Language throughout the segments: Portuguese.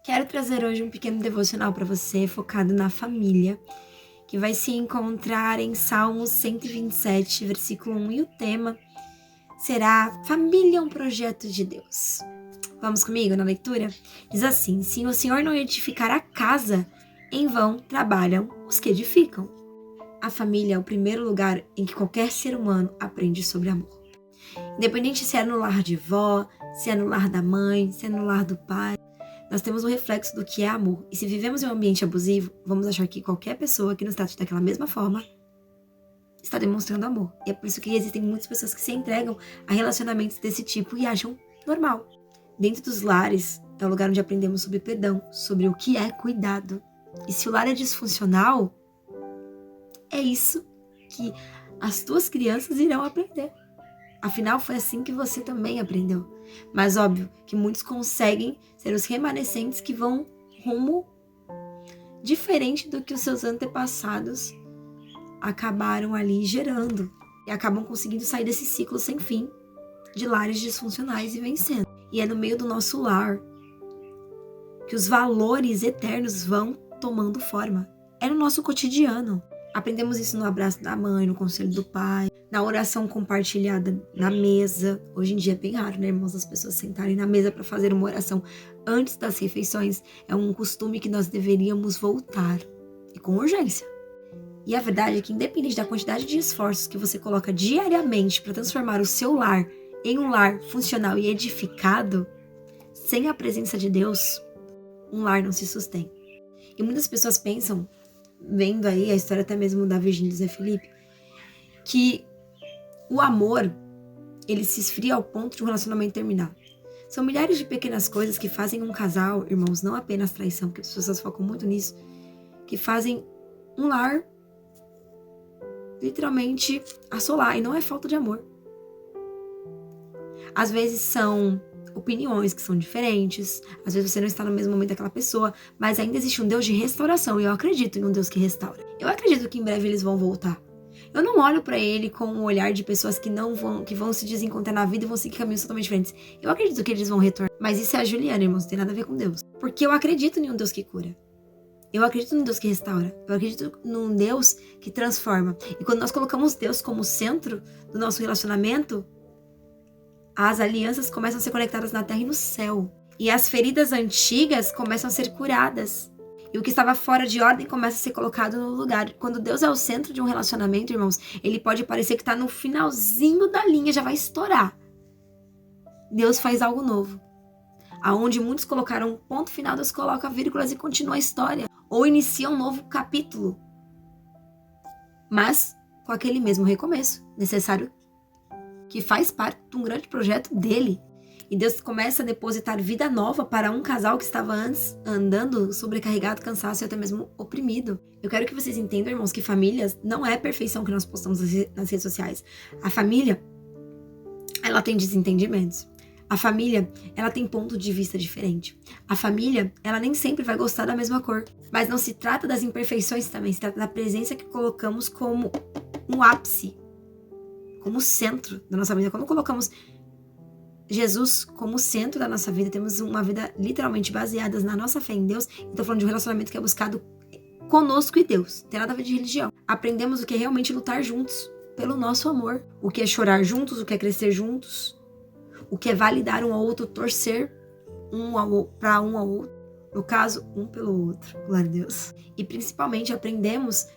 Quero trazer hoje um pequeno devocional para você, focado na família, que vai se encontrar em Salmos 127, versículo 1, e o tema será Família é um projeto de Deus. Vamos comigo na leitura? Diz assim: se o Senhor não edificar a casa, em vão trabalham os que edificam. A família é o primeiro lugar em que qualquer ser humano aprende sobre amor. Independente se é no lar de vó, se é no lar da mãe, se é no lar do pai, nós temos um reflexo do que é amor. E se vivemos em um ambiente abusivo, vamos achar que qualquer pessoa que nos trate daquela mesma forma está demonstrando amor. E é por isso que existem muitas pessoas que se entregam a relacionamentos desse tipo e acham normal. Dentro dos lares é o lugar onde aprendemos sobre perdão, sobre o que é cuidado. E se o lar é disfuncional, é isso que as tuas crianças irão aprender. Afinal, foi assim que você também aprendeu. Mas óbvio que muitos conseguem ser os remanescentes que vão rumo diferente do que os seus antepassados acabaram ali gerando. E acabam conseguindo sair desse ciclo sem fim de lares disfuncionais e vencendo. E é no meio do nosso lar que os valores eternos vão tomando forma. É no nosso cotidiano. Aprendemos isso no abraço da mãe, no conselho do pai, na oração compartilhada na mesa. Hoje em dia é bem raro, né, irmãos, as pessoas sentarem na mesa para fazer uma oração antes das refeições. É um costume que nós deveríamos voltar, e com urgência. E a verdade é que, independente da quantidade de esforços que você coloca diariamente para transformar o seu lar em um lar funcional e edificado, sem a presença de Deus, um lar não se sustém. E muitas pessoas pensam, vendo aí a história até mesmo da Virgínia e do Zé Felipe, que o amor, ele se esfria ao ponto de um relacionamento terminar. São milhares de pequenas coisas que fazem um casal, irmãos, não apenas traição, porque as pessoas focam muito nisso, que fazem um lar literalmente assolar, e não é falta de amor. Às vezes são opiniões que são diferentes, às vezes você não está no mesmo momento daquela pessoa, mas ainda existe um Deus de restauração, e eu acredito em um Deus que restaura. Eu acredito que em breve eles vão voltar. Eu não olho pra ele com um olhar de pessoas que vão se desencontrar na vida e vão seguir caminhos totalmente diferentes. Eu acredito que eles vão retornar, mas isso é a Juliana, irmãos, não tem nada a ver com Deus. Porque eu acredito em um Deus que cura. Eu acredito num Deus que restaura. Eu acredito num Deus que transforma. E quando nós colocamos Deus como centro do nosso relacionamento, as alianças começam a ser conectadas na terra e no céu. E as feridas antigas começam a ser curadas. E o que estava fora de ordem começa a ser colocado no lugar. Quando Deus é o centro de um relacionamento, irmãos, ele pode parecer que está no finalzinho da linha, já vai estourar. Deus faz algo novo. Aonde muitos colocaram um ponto final, Deus coloca vírgulas e continua a história. Ou inicia um novo capítulo. Mas com aquele mesmo recomeço necessário, que faz parte de um grande projeto dele. E Deus começa a depositar vida nova para um casal que estava antes andando sobrecarregado, cansaço e até mesmo oprimido. Eu quero que vocês entendam, irmãos, que famílias não é a perfeição que nós postamos nas redes sociais. A família, ela tem desentendimentos. A família, ela tem ponto de vista diferente. A família, ela nem sempre vai gostar da mesma cor. Mas não se trata das imperfeições também, se trata da presença que colocamos como um ápice, como centro da nossa vida. Quando colocamos Jesus como centro da nossa vida, temos uma vida literalmente baseada na nossa fé em Deus. Estou falando de um relacionamento que é buscado conosco e Deus. Não tem nada a ver de religião. Aprendemos o que é realmente lutar juntos pelo nosso amor. O que é chorar juntos, o que é crescer juntos. O que é validar um ao outro, torcer para um ao outro. No caso, um pelo outro. Glória a Deus. E principalmente aprendemos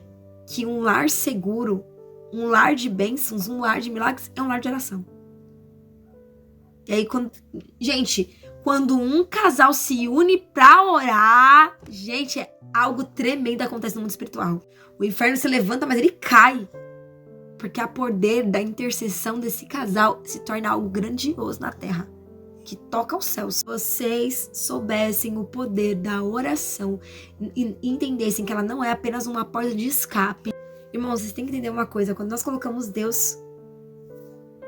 que um lar seguro, um lar de bênçãos, um lar de milagres é um lar de oração. E aí, quando um casal se une pra orar, gente, algo tremendo acontece no mundo espiritual. O inferno se levanta, mas ele cai. Porque a poder da intercessão desse casal se torna algo grandioso na terra, que toca aos céus. Se vocês soubessem o poder da oração e entendessem que ela não é apenas uma porta de escape. Irmãos, vocês têm que entender uma coisa. Quando nós colocamos Deus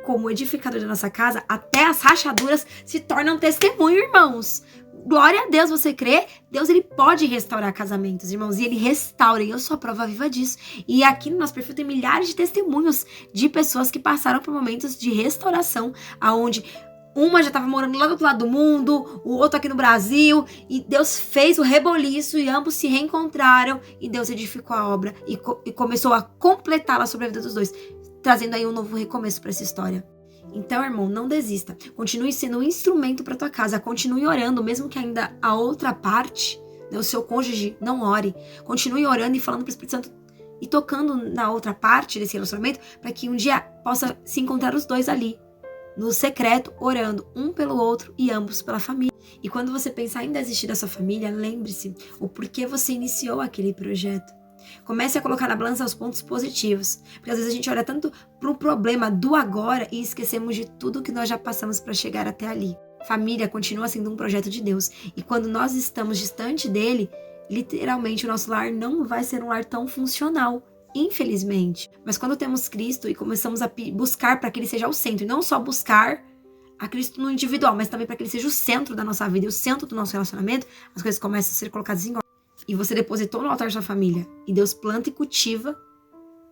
como edificador da nossa casa, até as rachaduras se tornam testemunho, irmãos. Glória a Deus, você crê? Deus, ele pode restaurar casamentos, irmãos, e ele restaura, e eu sou a prova viva disso. E aqui no nosso perfil tem milhares de testemunhos de pessoas que passaram por momentos de restauração, aonde Uma já estava morando lá do outro lado do mundo, o outro aqui no Brasil, e Deus fez o reboliço e ambos se reencontraram e Deus edificou a obra e começou a completá-la sobre a vida dos dois, trazendo aí um novo recomeço para essa história. Então, irmão, não desista. Continue sendo um instrumento para tua casa, continue orando, mesmo que ainda a outra parte, né, o seu cônjuge, não ore. Continue orando e falando para o Espírito Santo e tocando na outra parte desse relacionamento para que um dia possa se encontrar os dois ali, no secreto, orando um pelo outro e ambos pela família. E quando você pensar em desistir da sua família, lembre-se o porquê você iniciou aquele projeto. Comece a colocar na balança os pontos positivos, porque às vezes a gente olha tanto para o problema do agora e esquecemos de tudo que nós já passamos para chegar até ali. Família continua sendo um projeto de Deus, e quando nós estamos distante dele, literalmente o nosso lar não vai ser um lar tão funcional. Infelizmente. Mas quando temos Cristo e começamos a buscar para que Ele seja o centro, e não só buscar a Cristo no individual, mas também para que Ele seja o centro da nossa vida e o centro do nosso relacionamento, as coisas começam a ser colocadas em ordem. E você depositou no altar da sua família, e Deus planta e cultiva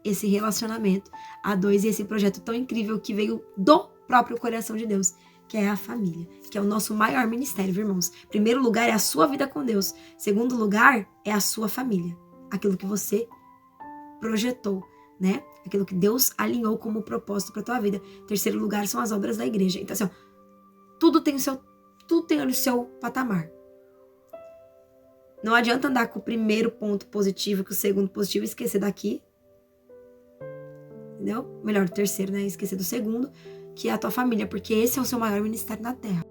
esse relacionamento a dois e esse projeto tão incrível que veio do próprio coração de Deus, que é a família, que é o nosso maior ministério, viu, irmãos? Primeiro lugar é a sua vida com Deus. Segundo lugar é a sua família, aquilo que você projetou, né? Aquilo que Deus alinhou como propósito para tua vida. Terceiro lugar são as obras da igreja. Então, assim, ó, tudo tem o seu patamar. Não adianta andar com o primeiro ponto positivo, com o segundo positivo, e esquecer daqui. Entendeu? Melhor, o terceiro, né? Esquecer do segundo, que é a tua família, porque esse é o seu maior ministério na terra.